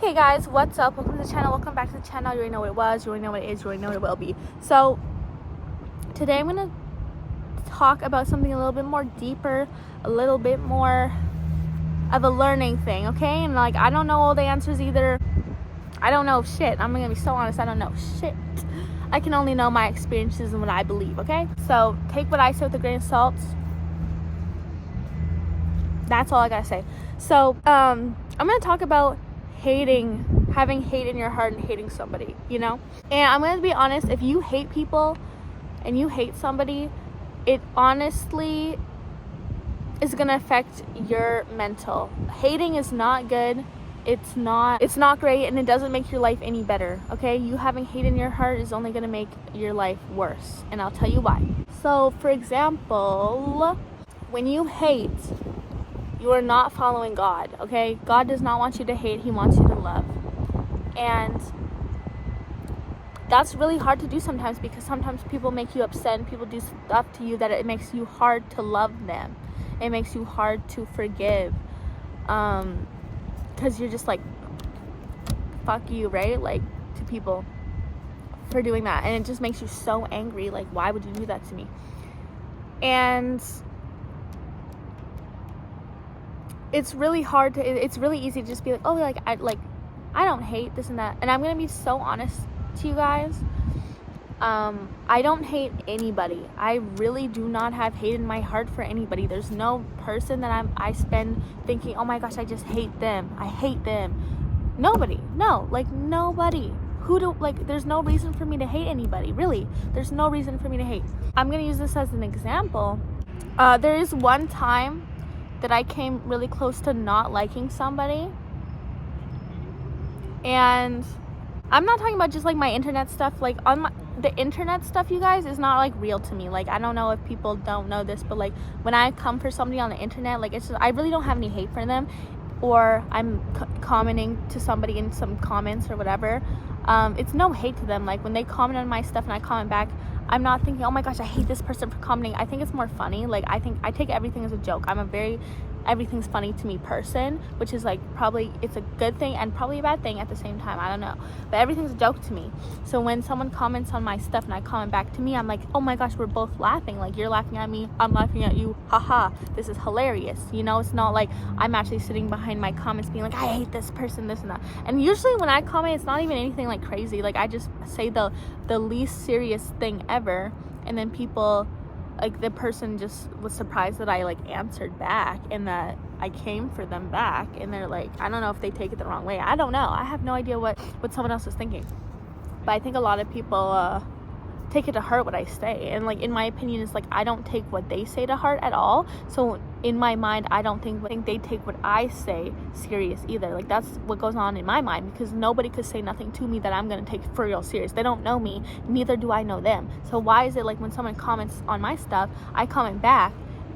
Okay guys, what's up? Welcome to the channel. Welcome back to the channel. You already know what it was, you already know what it is, you already know what it will be. So today I'm gonna talk about something a little bit more deeper, a little bit more of a learning thing, okay? And like, I don't know all the answers either. I don't know shit. I'm gonna be so honest, I don't know shit. I can only know my experiences and what I believe, okay? So take what I say with a grain of salt. That's all I gotta say. So I'm gonna talk about having hate in your heart and hating somebody, you know? And I'm gonna be honest, if you hate people and you hate somebody, it honestly is gonna affect your mental. Hating is not good. It's not great, and it doesn't make your life any better, okay? You having hate in your heart is only gonna make your life worse, and I'll tell you why. So for example, when you hate, you are not following God, okay? God does not want you to hate, he wants you to love. And that's really hard to do sometimes, because sometimes people make you upset and people do stuff to you that it makes you hard to love them. It makes you hard to forgive. Because you're just like, fuck you, right? Like, to people for doing that. And it just makes you so angry. Like, why would you do that to me? And it's really hard to, it's really easy to just be like, oh, I don't hate this and that. And I'm gonna be so honest to you guys. I don't hate anybody. I really do not have hate in my heart for anybody. There's no person that I spend thinking, oh my gosh, I just hate them. I hate them. Nobody. No, like nobody. There's no reason for me to hate anybody, really. There's no reason for me to hate. I'm gonna use this as an example. There is one time that I came really close to not liking somebody. And I'm not talking about just like my internet stuff. Like the internet stuff, you guys, is not like real to me. Like, I don't know if people don't know this, but like when I come for somebody on the internet, like, it's just, I really don't have any hate for them, or I'm commenting to somebody in some comments or whatever. It's no hate to them. Like, when they comment on my stuff and I comment back, I'm not thinking, oh my gosh, I hate this person for commenting. I think it's more funny. Like, I take everything as a joke. I'm a very everything's funny to me person, which is like, probably it's a good thing and probably a bad thing at the same time. I don't know, but everything's a joke to me. So when someone comments on my stuff and I comment back to me, I'm like, oh my gosh, we're both laughing. Like, you're laughing at me, I'm laughing at you, haha, this is hilarious, you know? It's not like I'm actually sitting behind my comments being like, I hate this person, this and that. And usually when I comment, it's not even anything like crazy. Like, I just say the least serious thing ever, and then people, like, the person just was surprised that I like answered back and that I came for them back, and they're like, I don't know if they take it the wrong way. I don't know. I have no idea what someone else is thinking. But I think a lot of people take it to heart what I say, and like, in my opinion, it's like, I don't take what they say to heart at all. So in my mind, I don't think they take what I say serious either. Like, that's what goes on in my mind, because nobody could say nothing to me that I'm gonna take for real serious. They don't know me, neither do I know them. So why is it like when someone comments on my stuff, I comment back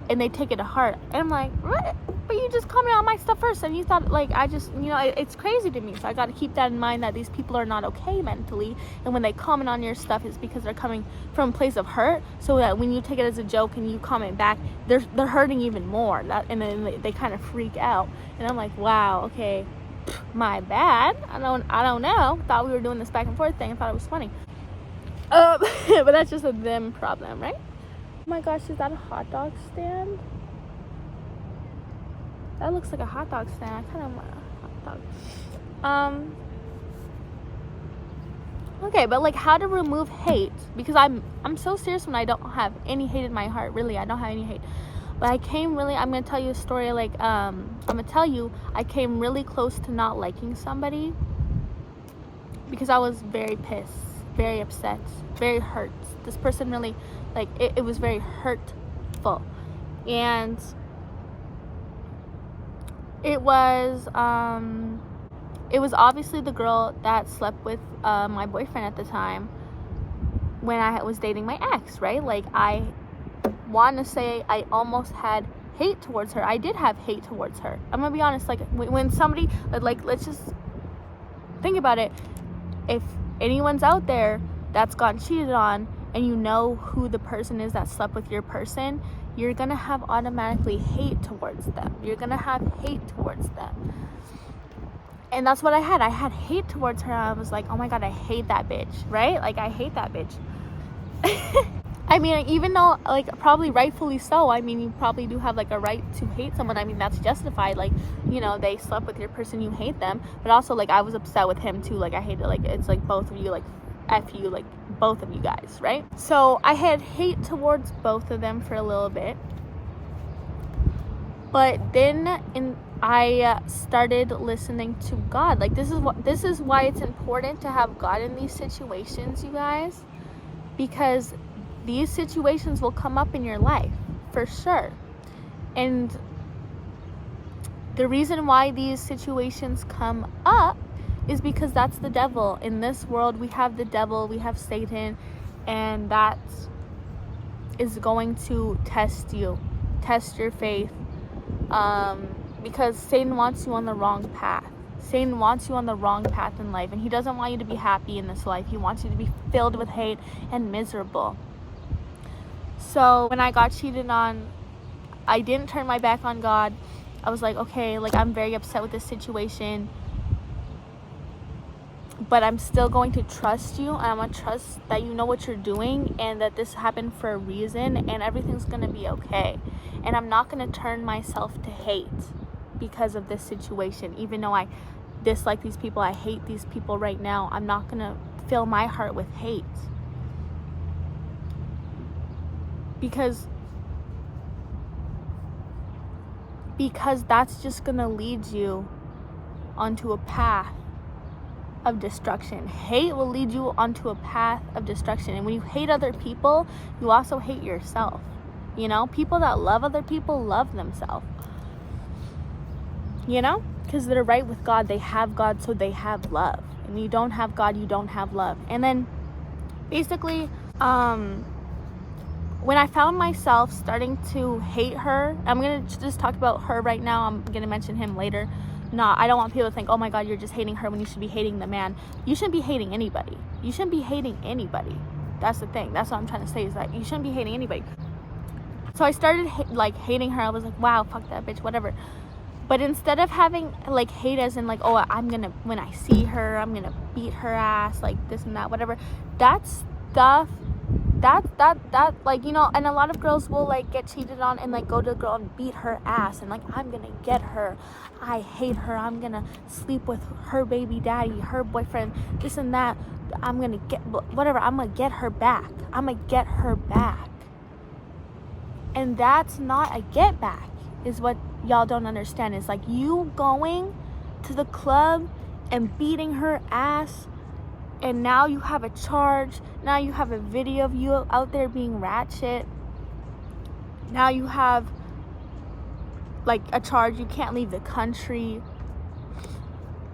and they take it to heart? And I'm like, what? But you just commented on my stuff first, and you thought, like, I just, you know, it's crazy to me. So I got to keep that in mind, that these people are not okay mentally, and when they comment on your stuff, it's because they're coming from a place of hurt, so that when you take it as a joke and you comment back, they're hurting even more. And then they kind of freak out, and I'm like, wow, okay, my bad. I don't know. Thought we were doing this back and forth thing. I thought it was funny. But that's just a them problem, right? Oh my gosh, is that a hot dog stand? That looks like a hot dog stand. I kind of want a hot dog. Okay, but like, how to remove hate? Because I'm so serious when I don't have any hate in my heart. Really, I don't have any hate. But I'm gonna tell you a story. Like, I'm gonna tell you, I came really close to not liking somebody because I was very pissed, very upset, very hurt. This person really, like, it was very hurtful. And it was obviously the girl that slept with my boyfriend at the time when I was dating my ex, right? Like, I want to say I almost had hate towards her. I did have hate towards her. I'm gonna be honest. Like, when somebody, like, let's just think about it. If anyone's out there that's gotten cheated on, and you know who the person is that slept with your person, you're gonna have automatically hate towards them. You're gonna have hate towards them. And that's what I had hate towards her. I was like, oh my god, I hate that bitch, right? Like, I hate that bitch. I mean, even though, like, probably rightfully so, I mean, you probably do have, like, a right to hate someone. I mean, that's justified. Like, you know, they slept with your person, you hate them. But also, like, I was upset with him, too. Like, I hated, like, it's, like, both of you, like, F you, like, both of you guys, right? So, I had hate towards both of them for a little bit. But then, I started listening to God. Like, this is why it's important to have God in these situations, you guys. Because these situations will come up in your life, for sure. And the reason why these situations come up is because that's the devil. In this world, we have the devil, we have Satan, and that is going to test you, test your faith, because Satan wants you on the wrong path. Satan wants you on the wrong path in life, and he doesn't want you to be happy in this life. He wants you to be filled with hate and miserable. So when I got cheated on, I didn't turn my back on God. I was like, okay, like, I'm very upset with this situation, but I'm still going to trust you, and I'm going to trust that you know what you're doing, and that this happened for a reason, and everything's going to be okay. And I'm not going to turn myself to hate because of this situation. Even though I dislike these people, I hate these people right now, I'm not going to fill my heart with hate. Because that's just going to lead you onto a path of destruction. Hate will lead you onto a path of destruction. And when you hate other people, you also hate yourself. You know, people that love other people love themselves. You know, because they're right with God. They have God, so they have love. And you don't have God, you don't have love. And then basically, when I found myself starting to hate her, I'm going to just talk about her right now. I'm going to mention him later. No, I don't want people to think, oh my God, you're just hating her when you should be hating the man. You shouldn't be hating anybody. You shouldn't be hating anybody. That's the thing. That's what I'm trying to say, is that you shouldn't be hating anybody. So I started hating her. I was like, wow, fuck that bitch, whatever. But instead of having like hate as in like, oh, when I see her, I'm gonna beat her ass, like this and that, whatever. That stuff, that like, you know, and a lot of girls will like get cheated on and like go to the girl and beat her ass and like, I'm gonna get her, I hate her, I'm gonna sleep with her baby daddy, her boyfriend, this and that, I'm gonna get whatever, I'm gonna get her back, and that's not a get back, is what y'all don't understand. Is like you going to the club and beating her ass, and now you have a charge, now you have a video of you out there being ratchet, now you have like a charge, you can't leave the country,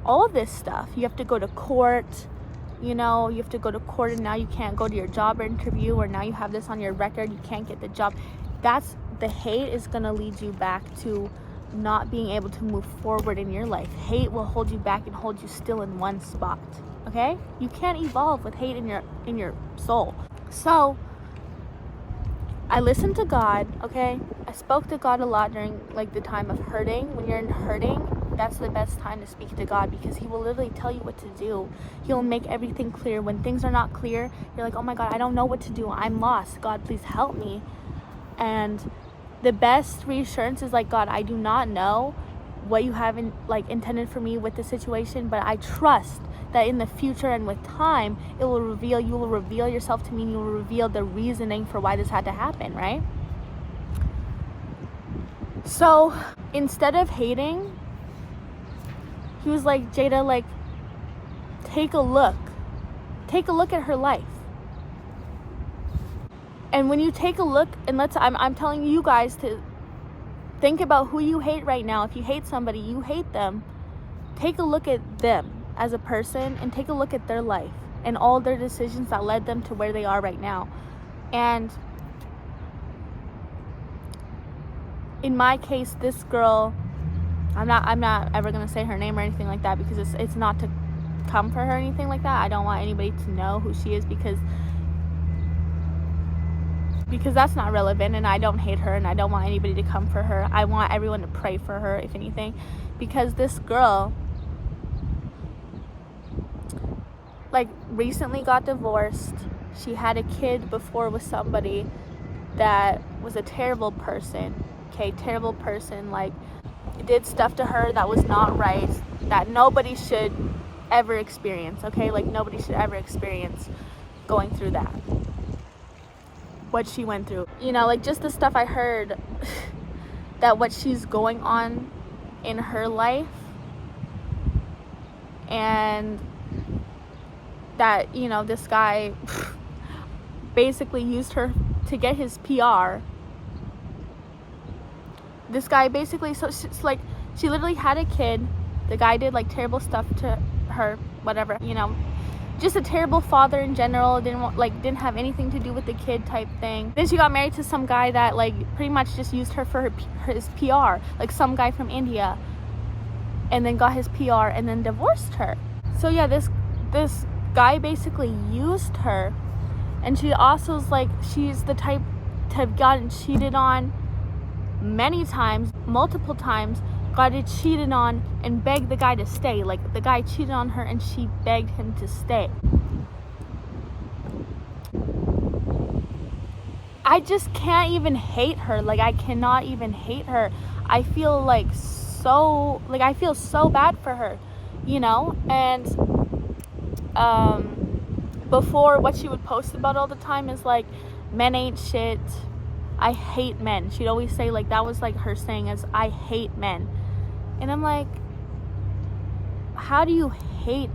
all of this stuff. You have to go to court, you know, you have to go to court, and now you can't go to your job interview, or now you have this on your record, you can't get the job. That's the hate is going to lead you back to not being able to move forward in your life. Hate will hold you back and hold you still in one spot. Okay? You can't evolve with hate in your soul. So I listened to God, okay? I spoke to God a lot during like the time of hurting. When you're in hurting, that's the best time to speak to God, because he will literally tell you what to do. He'll make everything clear. When things are not clear, you're like, oh my God, I don't know what to do. I'm lost. God, please help me. And the best reassurance is like, God, I do not know what you have intended for me with the situation, but I trust that in the future and with time, you will reveal yourself to me, and you will reveal the reasoning for why this had to happen, right? So instead of hating, he was like, Jada, like, take a look at her life. And when you take a look, and I'm telling you guys to think about who you hate right now. If you hate somebody, you hate them. Take a look at them as a person, and take a look at their life and all their decisions that led them to where they are right now. And in my case, this girl, I'm not ever gonna say her name or anything like that, because it's not to come for her or anything like that. I don't want anybody to know who she is, because that's not relevant, and I don't hate her, and I don't want anybody to come for her. I want everyone to pray for her, if anything, because this girl, like recently got divorced. She had a kid before with somebody that was a terrible person. Okay, terrible person. Like, did stuff to her that was not right, that nobody should ever experience. Okay, like nobody should ever experience going through that, what she went through. You know, like just the stuff I heard that what she's going on in her life, and that, you know, this guy basically used her to get his PR. This guy basically, so she's like, she literally had a kid. The guy did like terrible stuff to her, whatever, you know, just a terrible father in general. Didn't have anything to do with the kid type thing. Then she got married to some guy that like pretty much just used her for his PR, like some guy from India, and then got his PR and then divorced her. So yeah, this guy basically used her, and she also is like, she's the type to have gotten cheated on many times, multiple times, got it cheated on and begged the guy to stay. Like, the guy cheated on her and she begged him to stay. I just can't even hate her. Like, I cannot even hate her. I feel like I feel so bad for her, you know? And before, what she would post about all the time is like, men ain't shit, I hate men. She'd always say, like, that was like her saying, is I hate men. And I'm like, how do you hate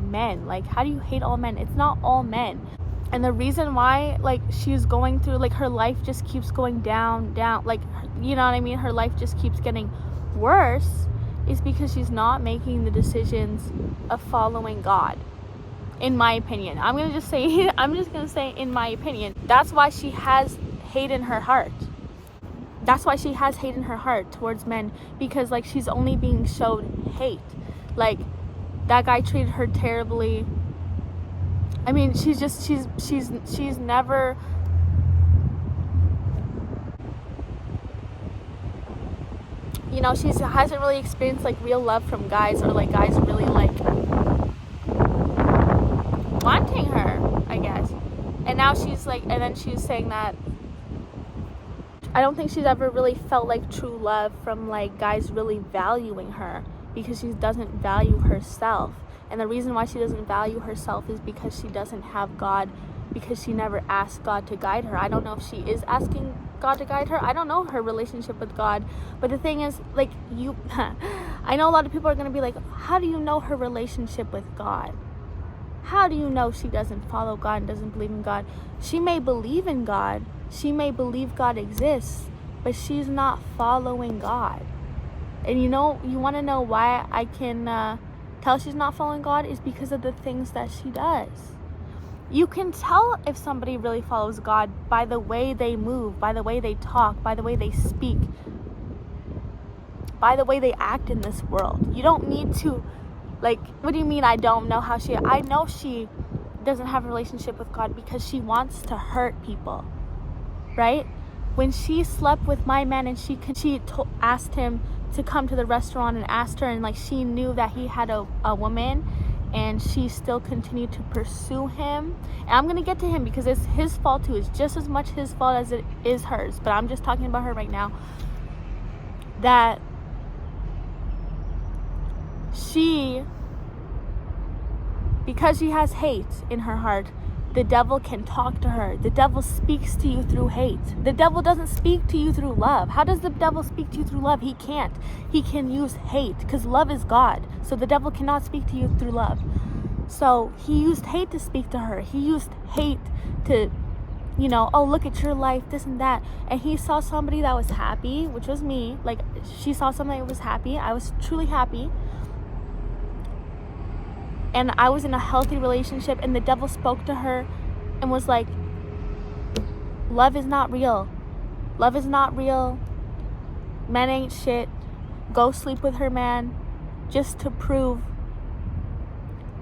men? Like, how do you hate all men? It's not all men. And the reason why, like, she's going through, like, her life just keeps going down, like, you know what I mean? Her life just keeps getting worse is because she's not making the decisions of following God. In my opinion. I'm just gonna say in my opinion. That's why she has hate in her heart. That's why she has hate in her heart towards men, because like she's only being showed hate. Like, that guy treated her terribly. I mean, she's never, you know, she hasn't really experienced like real love from guys, or like guys really like wanting her, I guess. And now she's like, and then she's saying that I don't think she's ever really felt like true love from like guys really valuing her, because she doesn't value herself. And the reason why she doesn't value herself is because she doesn't have God, because she never asked God to guide her. I don't know if she is asking God to guide her. I don't know her relationship with God. But the thing is, like, I know a lot of people are going to be like, how do you know her relationship with God? How do you know she doesn't follow God and doesn't believe in God? She may believe in God. She may believe God exists, but she's not following God. And you know, you want to know why I can tell she's not following God is because of the things that she does. You can tell if somebody really follows God by the way they move, by the way they talk, by the way they speak, by the way they act in this world. You don't need to, like, what do you mean I don't know how she, I know she doesn't have a relationship with God because she wants to hurt people, right? When she slept with my man and she asked him to come to the restaurant and asked her, and like she knew that he had a woman, and she still continued to pursue him. And I'm gonna get to him because it's his fault too. It's just as much his fault as it is hers, but I'm just talking about her right now. That she, because she has hate in her heart, the devil can talk to her. The devil speaks to you through hate. The devil doesn't speak to you through love. How does the devil speak to you through love? He can't. He can use hate, because love is God. So the devil cannot speak to you through love. So he used hate to speak to her. He used hate to, you know, oh, look at your life, this and that. And he saw somebody that was happy, which was me. Like, she saw somebody that was happy. I was truly happy. And I was in a healthy relationship, and the devil spoke to her and was like, love is not real. Love is not real. Men ain't shit. Go sleep with her man just to prove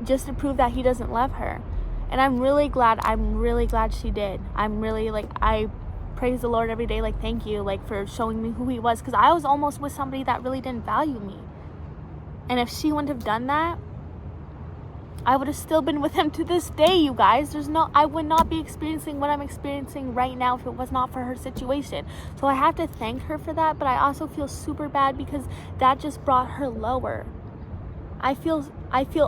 that he doesn't love her. And I'm really glad she did. I'm really, like, I praise the Lord every day, like, thank you, like, for showing me who he was, because I was almost with somebody that really didn't value me. And if she wouldn't have done that, I would have still been with him to this day, you guys. I would not be experiencing what I'm experiencing right now if it was not for her situation. So I have to thank her for that, but I also feel super bad because that just brought her lower. I feel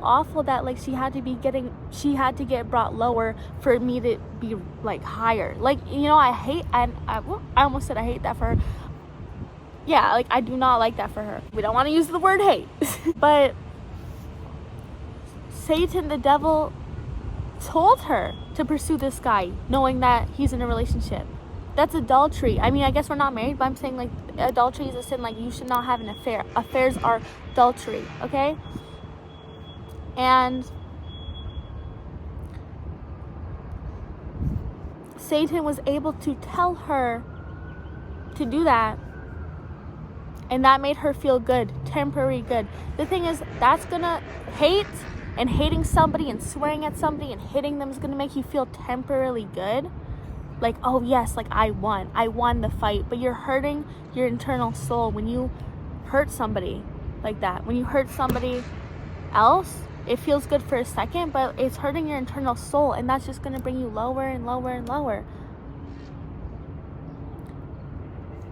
awful that like she had to get brought lower for me to be like higher. Like, you know, I almost said I hate that for her. Yeah, like I do not like that for her. We don't want to use the word hate. But Satan, the devil, told her to pursue this guy knowing that he's in a relationship. That's adultery. I mean, I guess we're not married, but I'm saying like adultery is a sin. Like, you should not have an affair. Affairs are adultery, okay? And Satan was able to tell her to do that, and that made her feel good, temporary good. The thing is, that's gonna hate, and hating somebody and swearing at somebody and hitting them is gonna make you feel temporarily good. Like, oh yes, like I won the fight. But you're hurting your internal soul when you hurt somebody like that. When you hurt somebody else, it feels good for a second, but it's hurting your internal soul, and that's just gonna bring you lower and lower and lower.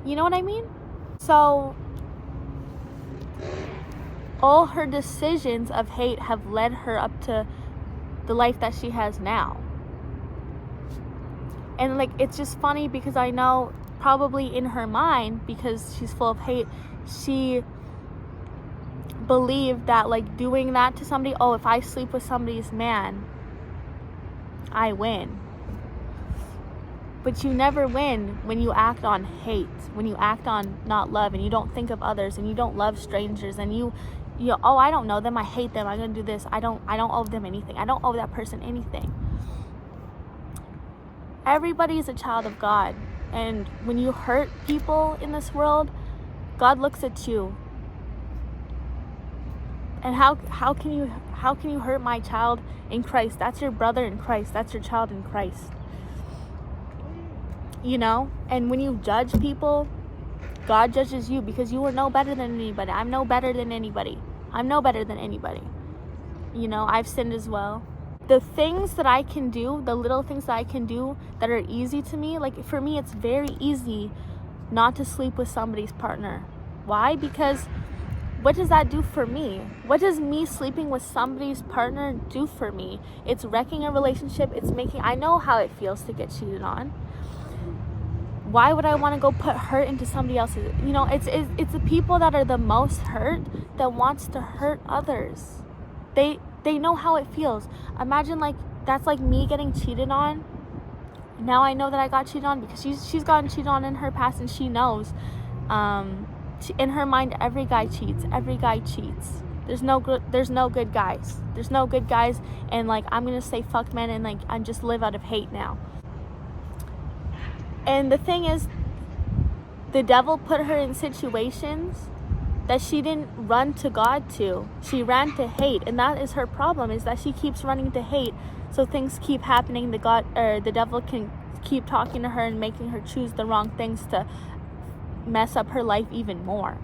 You know what I mean? So all her decisions of hate have led her up to the life that she has now. And like, it's just funny because I know probably in her mind, because she's full of hate, she believed that like doing that to somebody, oh, if I sleep with somebody's man, I win. But you never win when you act on hate, when you act on not love, and you don't think of others, and you don't love strangers, and you oh, I don't know them, I hate them, I'm gonna do this, I don't owe them anything, I don't owe that person anything. Everybody is a child of God, and when you hurt people in this world, God looks at you. And how can you hurt my child in Christ? That's your brother in Christ. That's your child in Christ. You know? And when you judge people, God judges you because you are no better than anybody. I'm no better than anybody. I'm no better than anybody. You know, I've sinned as well. The things that I can do, the little things that I can do that are easy to me, like for me, it's very easy not to sleep with somebody's partner. Why? Because what does that do for me? What does me sleeping with somebody's partner do for me? It's wrecking a relationship. I know how it feels to get cheated on. Why would I want to go put hurt into somebody else's? You know, it's the people that are the most hurt that wants to hurt others. They know how it feels. Imagine like that's like me getting cheated on. Now I know that I got cheated on because she's gotten cheated on in her past, and she knows. In her mind, every guy cheats. There's no good guys. And like, I'm gonna say fuck men and like I just live out of hate now. And the thing is, the devil put her in situations that she didn't run to God to. She ran to hate, and that is her problem, is that she keeps running to hate. So things keep happening. The devil can keep talking to her and making her choose the wrong things to mess up her life even more.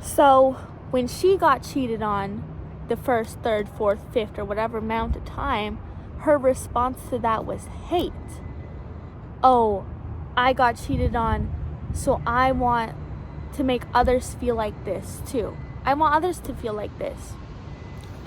So when she got cheated on the first, third, fourth, fifth, or whatever amount of time, her response to that was hate. Oh, I got cheated on, so I want to make others feel like this too. I want others to feel like this.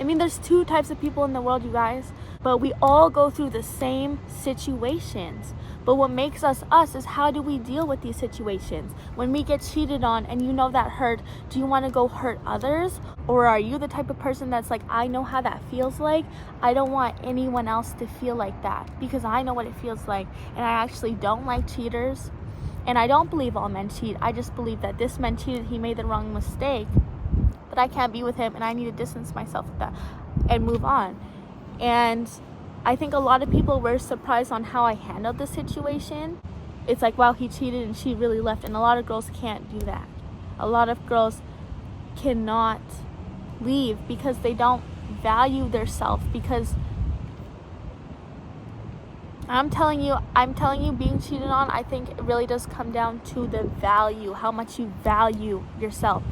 I mean, there's two types of people in the world, you guys, but we all go through the same situations. But what makes us us is how do we deal with these situations? When we get cheated on and you know that hurt, do you want to go hurt others? Or are you the type of person that's like, I know how that feels like. I don't want anyone else to feel like that because I know what it feels like. And I actually don't like cheaters. And I don't believe all men cheat. I just believe that this man cheated, he made the wrong mistake. But I can't be with him and I need to distance myself with that and move on. And I think a lot of people were surprised on how I handled the situation. It's like, wow, he cheated and she really left. And a lot of girls can't do that. A lot of girls cannot leave because they don't value their self. Because I'm telling you, being cheated on, I think it really does come down to the value, how much you value yourself.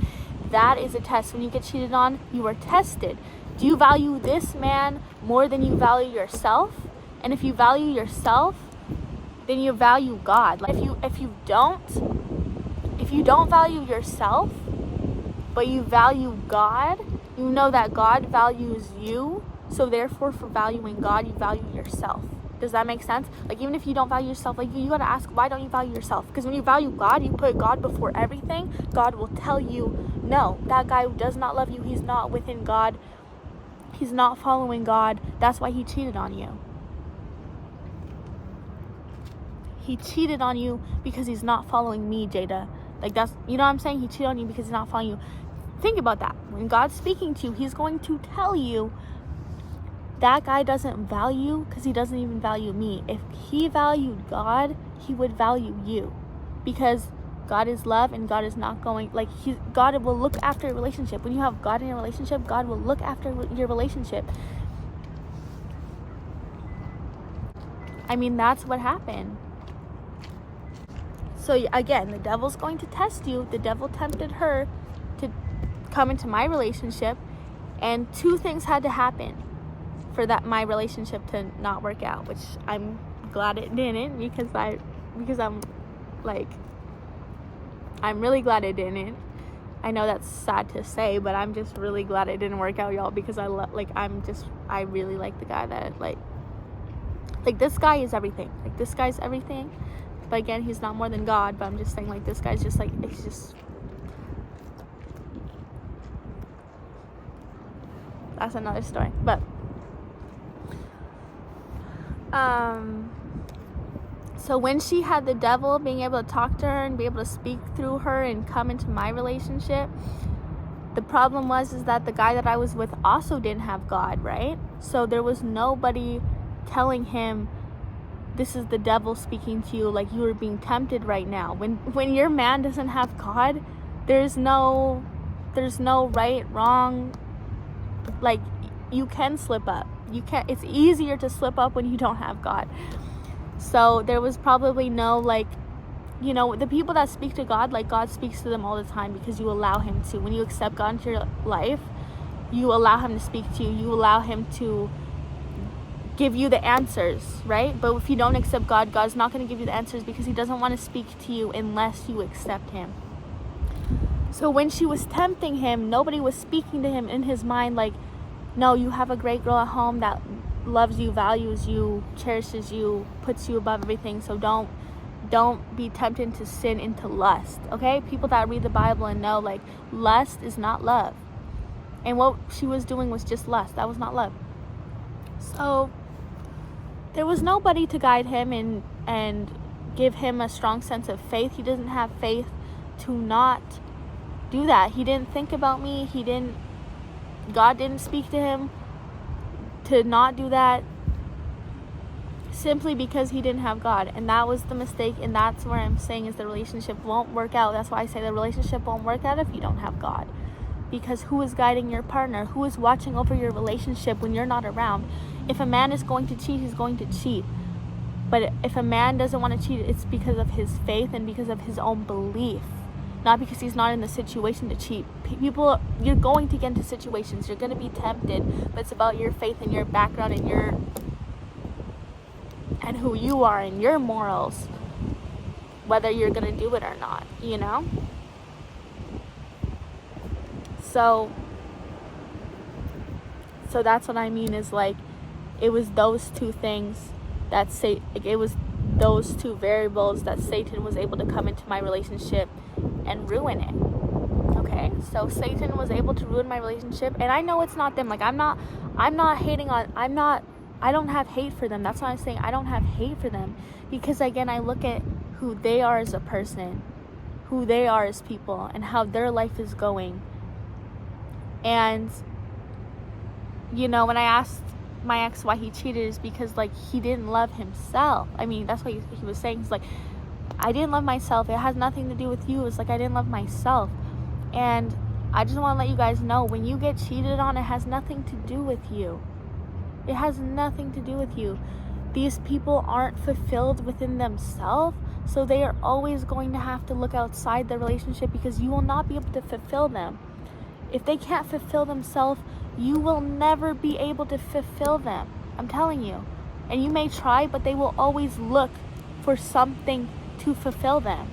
that is a test. When you get cheated on, you are tested. Do you value this man more than you value yourself? And if you value yourself, then you value God. Like if you don't value yourself, but you value God, you know that God values you. So therefore, for valuing God, you value yourself. Does that make sense? Like, even if you don't value yourself, like, you gotta ask, why don't you value yourself? Because when you value God, you put God before everything. God will tell you, no, that guy does not love you. He's not within God. He's not following God. That's why he cheated on you. He cheated on you because he's not following me, Jada. Like, that's, you know what I'm saying? He cheated on you because he's not following you. Think about that. When God's speaking to you, he's going to tell you, that guy doesn't value, because he doesn't even value me. If he valued God, he would value you, because God is love, and God is not going, like, God will look after a relationship. When you have God in your relationship, God will look after your relationship. I mean, that's what happened. So again, the devil's going to test you. The devil tempted her to come into my relationship, and two things had to happen for that my relationship to not work out, which I'm glad it didn't, because I'm like, I'm really glad it didn't. I know that's sad to say, but I'm just really glad it didn't work out, y'all, because I really like the guy that like this guy is everything. Like, this guy's everything. But again, he's not more than God. But I'm just saying, like, this guy's just like, it's just, that's another story. But so when she had the devil being able to talk to her and be able to speak through her and come into my relationship, the problem is that the guy that I was with also didn't have God, right? So there was nobody telling him, this is the devil speaking to you, like, you are being tempted right now. When your man doesn't have God, there's no right, wrong. Like, you can slip up. It's easier to slip up when you don't have God. So there was probably no, like, you know, the people that speak to God, like, God speaks to them all the time because you allow him to. When you accept God into your life, you allow him to speak to you. You allow him to give you the answers, right? But if you don't accept God, God's not going to give you the answers, because he doesn't want to speak to you unless you accept him. So when she was tempting him, nobody was speaking to him in his mind, like, no, you have a great girl at home that loves you, values you, cherishes you, puts you above everything. So don't be tempted to sin into lust, okay? People that read the Bible and know, like, lust is not love. And what she was doing was just lust. That was not love. So there was nobody to guide him and give him a strong sense of faith. He doesn't have faith to not do that. He didn't think about me. God didn't speak to him to not do that, simply because he didn't have God. And that was the mistake, and that's where I'm saying is the relationship won't work out. That's why I say the relationship won't work out if you don't have God. Because who is guiding your partner? Who is watching over your relationship when you're not around? If a man is going to cheat, he's going to cheat. But if a man doesn't want to cheat, it's because of his faith and because of his own belief, not because he's not in the situation to cheat. People, you're going to get into situations, you're going to be tempted, but it's about your faith and your background and who you are and your morals, whether you're going to do it or not, you know? So that's what I mean, is like, it was those two things that it was those two variables that Satan was able to come into my relationship and ruin it. Okay, so Satan was able to ruin my relationship, and I know it's not them. Like, I'm not hating on. I don't have hate for them. That's why I'm saying I don't have hate for them, because again, I look at who they are as a person, who they are as people, and how their life is going. And you know, when I asked my ex why he cheated, is because, like, he didn't love himself. I mean, that's what he was saying. He's like, I didn't love myself. It has nothing to do with you. It's like, I didn't love myself. And I just want to let you guys know, when you get cheated on, it has nothing to do with you. It has nothing to do with you. These people aren't fulfilled within themselves, so they are always going to have to look outside the relationship, because you will not be able to fulfill them. If they can't fulfill themselves, you will never be able to fulfill them. I'm telling you. And you may try, but they will always look for something to fulfill them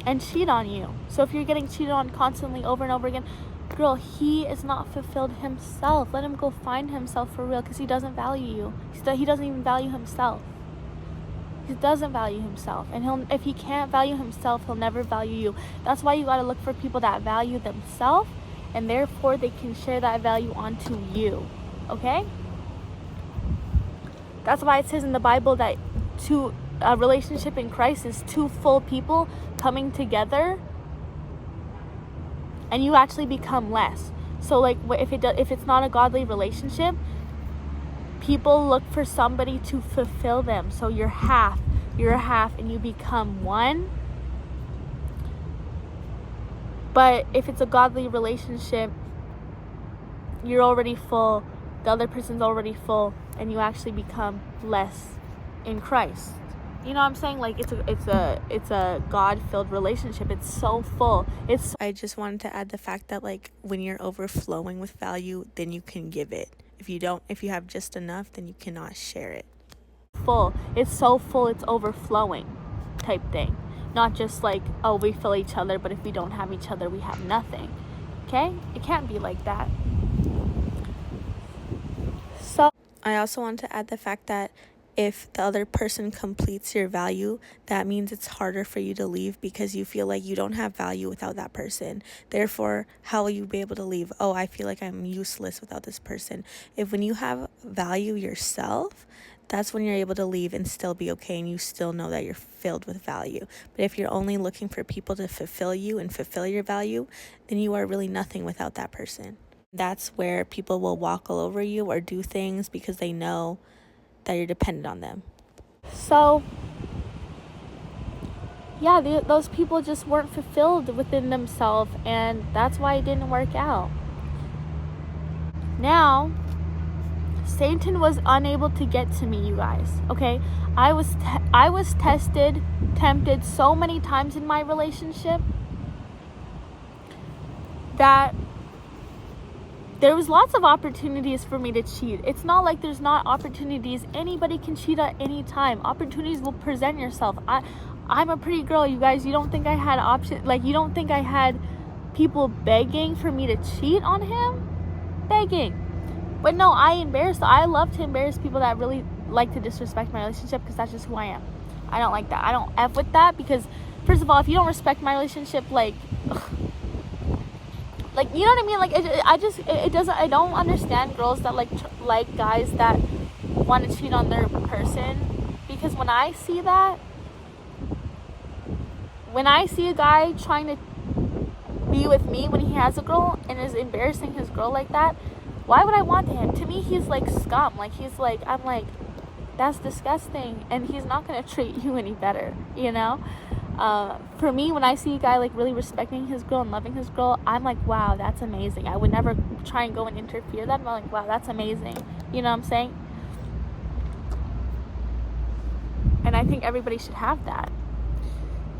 and cheat on you. So if you're getting cheated on constantly over and over again, girl, he is not fulfilled himself. Let him go find himself for real, because he doesn't value you. He doesn't even value himself. He doesn't value himself. And if he can't value himself, he'll never value you. That's why you got to look for people that value themselves, and therefore they can share that value onto you. Okay? That's why it says in the Bible that a relationship in Christ is two full people coming together, and you actually become less. So like if it's not a godly relationship, people look for somebody to fulfill them. So you're half, and you become one. But if it's a godly relationship, you're already full, the other person's already full, and you actually become less in Christ. You know what I'm saying? Like it's a God-filled relationship. It's so full. I just wanted to add the fact that like when you're overflowing with value, then you can give it. If you have just enough, then you cannot share it. Full. It's so full, it's overflowing type thing. Not just like, oh, we fill each other, but if we don't have each other, we have nothing. Okay? It can't be like that. So I also want to add the fact that if the other person completes your value, that means it's harder for you to leave, because you feel like you don't have value without that person. Therefore, how will you be able to leave? Oh, I feel like I'm useless without this person. When you have value yourself, that's when you're able to leave and still be okay, and you still know that you're filled with value. But if you're only looking for people to fulfill you and fulfill your value, then you are really nothing without that person. That's where people will walk all over you or do things because they know that you're dependent on them. So yeah, those people just weren't fulfilled within themselves, and that's why it didn't work out. Now Satan was unable to get to me, you guys. Okay, I was tested, tempted so many times in my relationship that there was lots of opportunities for me to cheat. It's not like there's not opportunities. Anybody can cheat at any time. Opportunities will present yourself. I'm a pretty girl, you guys. You don't think I had options? Like, you don't think I had people begging for me to cheat on him? Begging. But no, I love to embarrass people that really like to disrespect my relationship, because that's just who I am. I don't like that. I don't F with that, because first of all, if you don't respect my relationship, like, you know what I mean? Like, I don't understand girls that like guys that want to cheat on their person, because when I see a guy trying to be with me when he has a girl and is embarrassing his girl like that, why would I want him? To me, he's like scum. Like, I'm like, that's disgusting, and he's not going to treat you any better, you know? For me, when I see a guy like really respecting his girl and loving his girl, I'm like, wow, that's amazing. I would never try and go and interfere that. I'm like, wow, that's amazing. You know what I'm saying? And I think everybody should have that,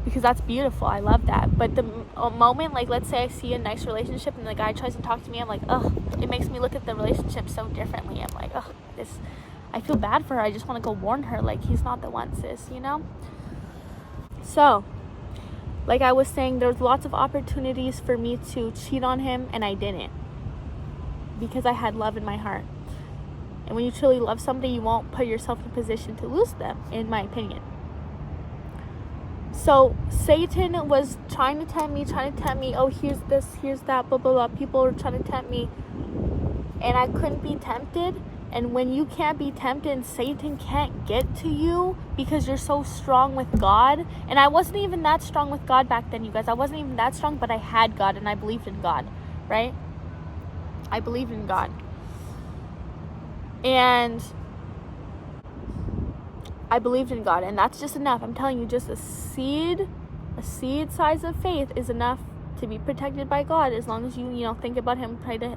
because that's beautiful. I love that. But the moment, like, let's say I see a nice relationship and the guy tries to talk to me, I'm like, ugh, it makes me look at the relationship so differently. I'm like, ugh, I feel bad for her. I just want to go warn her, like, he's not the one, sis, you know? So, like I was saying, there's lots of opportunities for me to cheat on him, and I didn't, because I had love in my heart. And when you truly love somebody, you won't put yourself in a position to lose them, in my opinion. So Satan was trying to tempt me, oh, here's this, here's that, blah, blah, blah. People were trying to tempt me, and I couldn't be tempted. And when you can't be tempted and Satan can't get to you because you're so strong with God, and I wasn't even that strong with God back then, you guys. I wasn't even that strong, but I had God, and I believed in God, right? I believed in God. And I believed in God, and that's just enough. I'm telling you, just a seed size of faith is enough to be protected by God, as long as you think about him, pray to,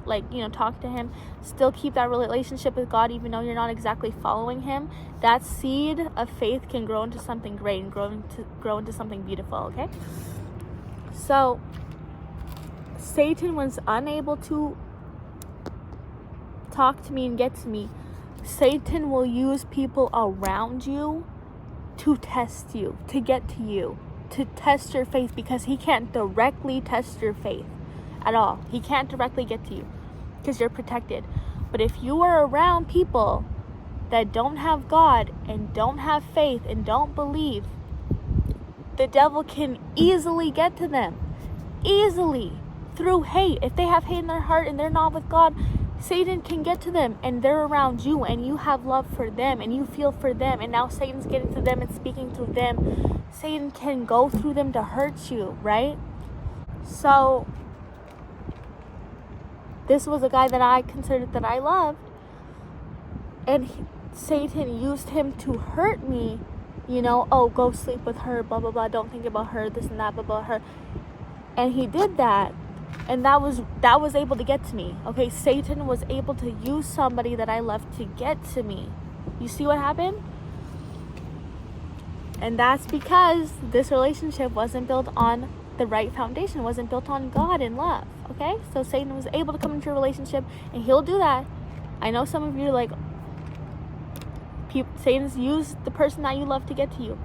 talk to him, still keep that relationship with God, even though you're not exactly following him. That seed of faith can grow into something great and grow into something beautiful. Okay, so Satan was unable to talk to me and get to me, Satan will use people around you to test you, to get to you, to test your faith, because he can't directly test your faith at all. He can't directly get to you because you're protected. But if you are around people that don't have God and don't have faith and don't believe, the devil can easily get to them. Easily. Through hate. If they have hate in their heart and they're not with God, Satan can get to them, and they're around you and you have love for them and you feel for them, and now Satan's getting to them and speaking through them. Satan can go through them to hurt you, right? So this was a guy that I considered that I loved, and Satan used him to hurt me. You know, oh, go sleep with her, blah blah blah, don't think about her, this and that, blah blah, her. And he did that, and that was able to get to me. Okay, Satan was able to use somebody that I loved to get to me. You see what happened? And that's because this relationship wasn't built on the right foundation, wasn't built on God and love. Okay, so Satan was able to come into a relationship, and he'll do that. I know some of you are like, Satan's used the person that you love to get to you.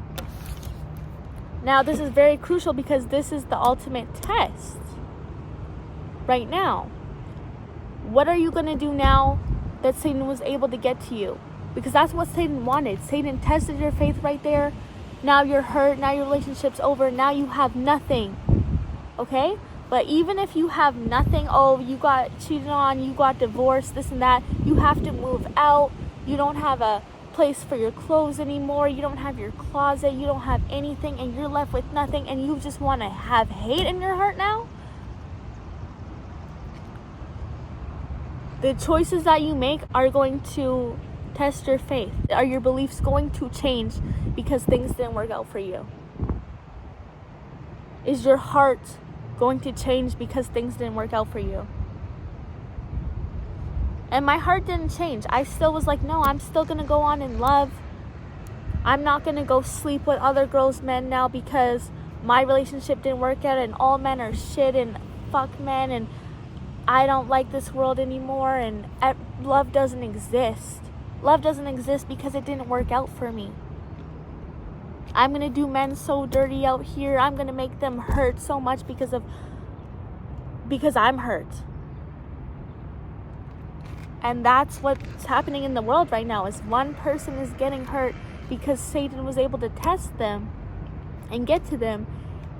Now, this is very crucial because this is the ultimate test right now. What are you going to do now that Satan was able to get to you? Because that's what Satan wanted. Satan tested your faith right there. Now you're hurt. Now your relationship's over. Now you have nothing. Okay? But even if you have nothing, oh, you got cheated on, you got divorced, this and that, you have to move out. You don't have a place for your clothes anymore. You don't have your closet. You don't have anything, and you're left with nothing, and you just want to have hate in your heart now. The choices that you make are going to test your faith. Are your beliefs going to change because things didn't work out for you? Is your heart going to change because things didn't work out for you? And my heart didn't change. I still was like, no, I'm still going to go on in love. I'm not going to go sleep with other girls' men now because my relationship didn't work out and all men are shit and fuck men and I don't like this world anymore, and love doesn't exist. Love doesn't exist because it didn't work out for me. I'm going to do men so dirty out here. I'm going to make them hurt so much because I'm hurt. And that's what's happening in the world right now, is one person is getting hurt because Satan was able to test them and get to them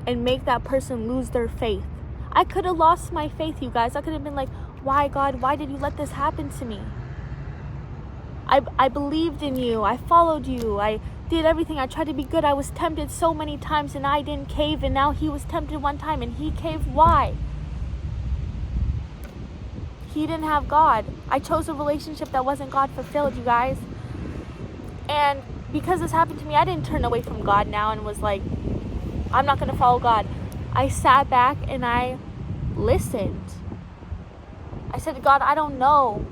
and make that person lose their faith. I could have lost my faith, you guys. I could have been like, why, God? Why did you let this happen to me? I believed in you. I followed you. I did everything. I tried to be good. I was tempted so many times and I didn't cave, and now he was tempted one time and he caved. Why? He didn't have God. I chose a relationship that wasn't God fulfilled, you guys. And because this happened to me, I didn't turn away from God now and was like, I'm not going to follow God. I sat back and I listened. I said, God, I don't know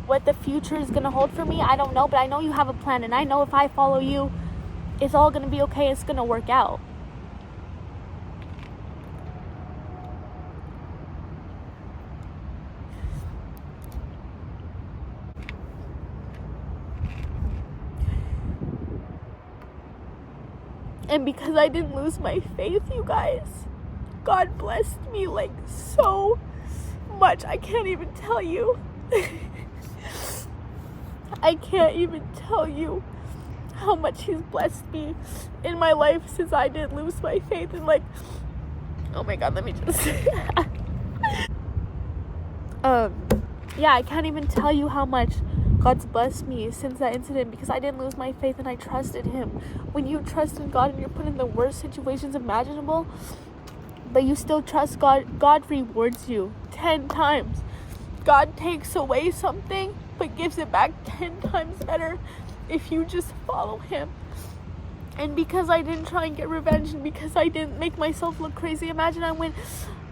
what the future is going to hold for me. I don't know, but I know you have a plan, and I know if I follow you, it's all going to be okay. It's going to work out. And because I didn't lose my faith, you guys, God blessed me like so much. I can't even tell you. I can't even tell you how much he's blessed me in my life since I didn't lose my faith. And like, oh my God, let me just yeah, I can't even tell you how much God's blessed me since that incident, because I didn't lose my faith and I trusted him. When you trust in God and you're put in the worst situations imaginable, but you still trust God, God rewards you 10 times. God takes away something but gives it back 10 times better if you just follow him. And because I didn't try and get revenge, and because I didn't make myself look crazy, imagine I went,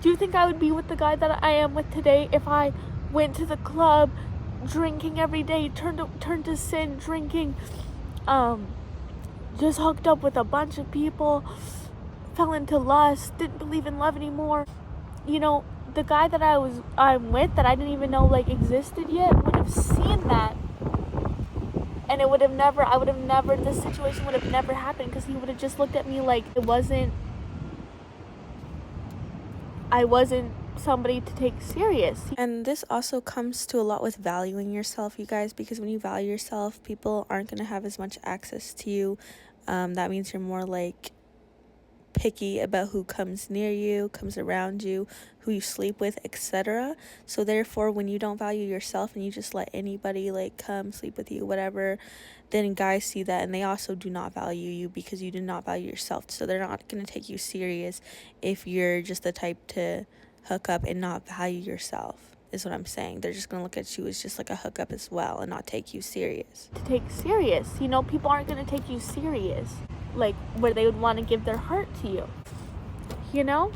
do you think I would be with the guy that I am with today if I went to the club drinking every day, turned to sin, drinking, just hooked up with a bunch of people, fell into lust, didn't believe in love anymore? You know, the guy that I'm with, that I didn't even know like existed yet, would have seen that, and it would have never, this situation would have never happened, because he would have just looked at me like I wasn't somebody to take serious. And this also comes to a lot with valuing yourself, you guys, because when you value yourself, people aren't going to have as much access to you. That means you're more like picky about who comes near you, comes around you, who you sleep with, etc. So therefore, when you don't value yourself and you just let anybody like come sleep with you, whatever, then guys see that and they also do not value you, because you do not value yourself. So they're not going to take you serious if you're just the type to hook up and not value yourself, is what I'm saying. They're just going to look at you as just like a hookup as well and not take you serious. To take serious, you know, people aren't going to take you serious like where they would want to give their heart to you, you know.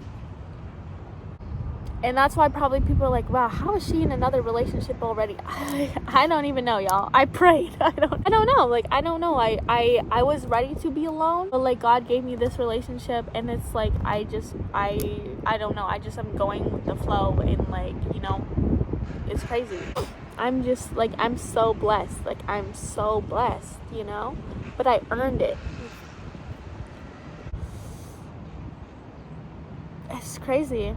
And that's why probably people are like, wow, how is she in another relationship already? I don't even know, y'all. I prayed. I don't know. Like, I don't know. I was ready to be alone, but like God gave me this relationship, and it's like I don't know. I just am going with the flow, and like, you know, it's crazy. I'm just like, I'm so blessed. Like, I'm so blessed, you know, but I earned it. It's crazy.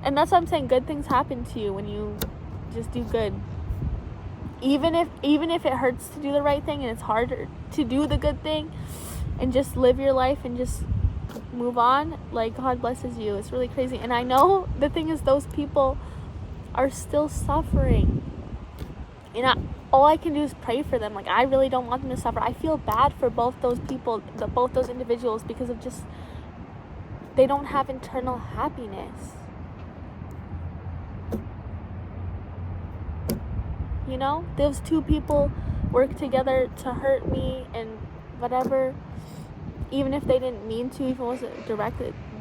And that's what I'm saying, good things happen to you when you just do good, even if it hurts to do the right thing, and it's harder to do the good thing and just live your life and just move on. Like, God blesses you. It's really crazy. And I know the thing is, those people are still suffering, and all I can do is pray for them. Like, I really don't want them to suffer. I feel bad for both those people, both those individuals, because of just, they don't have internal happiness. You know, those two people work together to hurt me and whatever. Even if they didn't mean to, even if it wasn't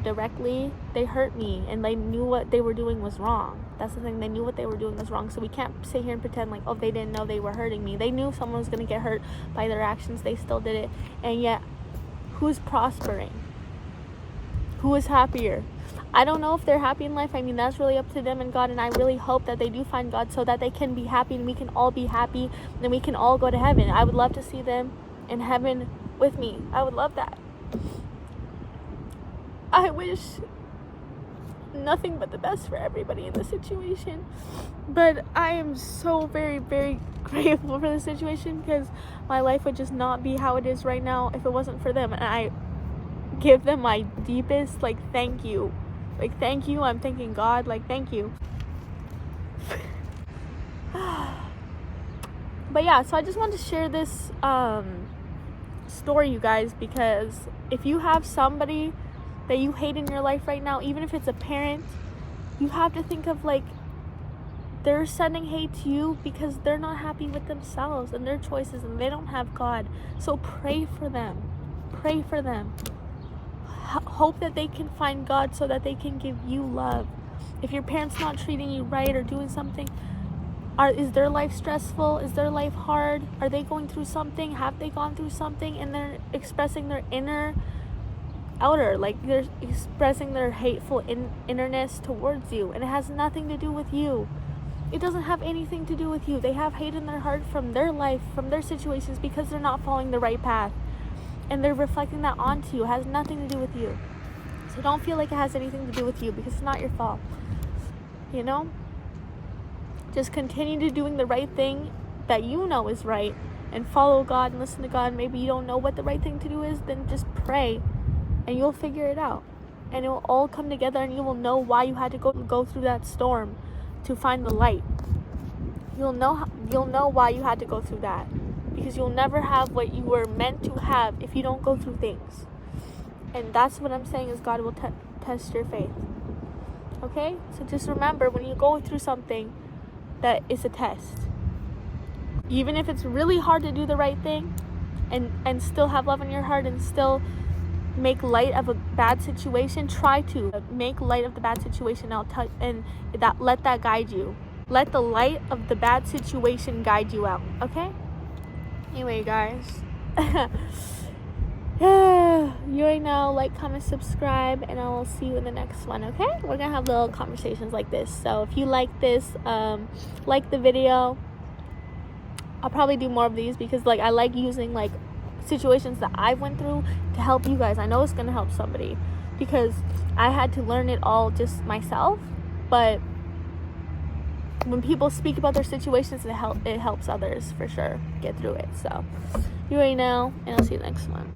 directly, they hurt me, and they knew what they were doing was wrong. That's the thing, they knew what they were doing was wrong. So we can't sit here and pretend like, oh, they didn't know they were hurting me. They knew someone was going to get hurt by their actions. They still did it. And yet, who's prospering? Who is happier? I don't know if they're happy in life. I mean, that's really up to them and God, and I really hope that they do find God so that they can be happy and we can all be happy and we can all go to heaven. I would love to see them in heaven with me. I would love that. I wish nothing but the best for everybody in this situation, but I am so very, very grateful for the situation, because my life would just not be how it is right now if it wasn't for them. And I give them my deepest thank you. Thank you. I'm thanking God. Thank you. But yeah, so I just wanted to share this story, you guys, because if you have somebody that you hate in your life right now, even if it's a parent, you have to think of they're sending hate to you because they're not happy with themselves and their choices, and they don't have God. So pray for them. Pray for them. Hope that they can find God so that they can give you love. If your parents not treating you right or doing something, is their life stressful? Is their life hard? Are they going through something? Have they gone through something? And they're expressing their outer, they're expressing their hateful innerness towards you, and it has nothing to do with you. It doesn't have anything to do with you. They have hate in their heart from their life, from their situations, because they're not following the right path, and they're reflecting that onto you. It has nothing to do with you. So don't feel like it has anything to do with you, because it's not your fault. You know, just continue to doing the right thing that you know is right, and follow God and listen to God. Maybe you don't know what the right thing to do is, then just pray and you'll figure it out, and it will all come together, and you will know why you had to go through that storm to find the light. You'll know why you had to go through that, because you'll never have what you were meant to have if you don't go through things. And that's what I'm saying, is God will test your faith. Okay? So just remember, when you go through something, that is a test. Even if it's really hard to do the right thing and still have love in your heart and still make light of a bad situation, try to make light of the bad situation. Let that guide you. Let the light of the bad situation guide you out. Okay? Anyway, guys, You already know, like, comment, subscribe, and I will see you in the next one, okay? We're gonna have little conversations like this. So if you like this, like the video, I'll probably do more of these, because like I like using like situations that I went through to help you guys. I know it's gonna help somebody, because I had to learn it all just myself, but when people speak about their situations, it helps others for sure get through it. So you already know, and I'll see you next one.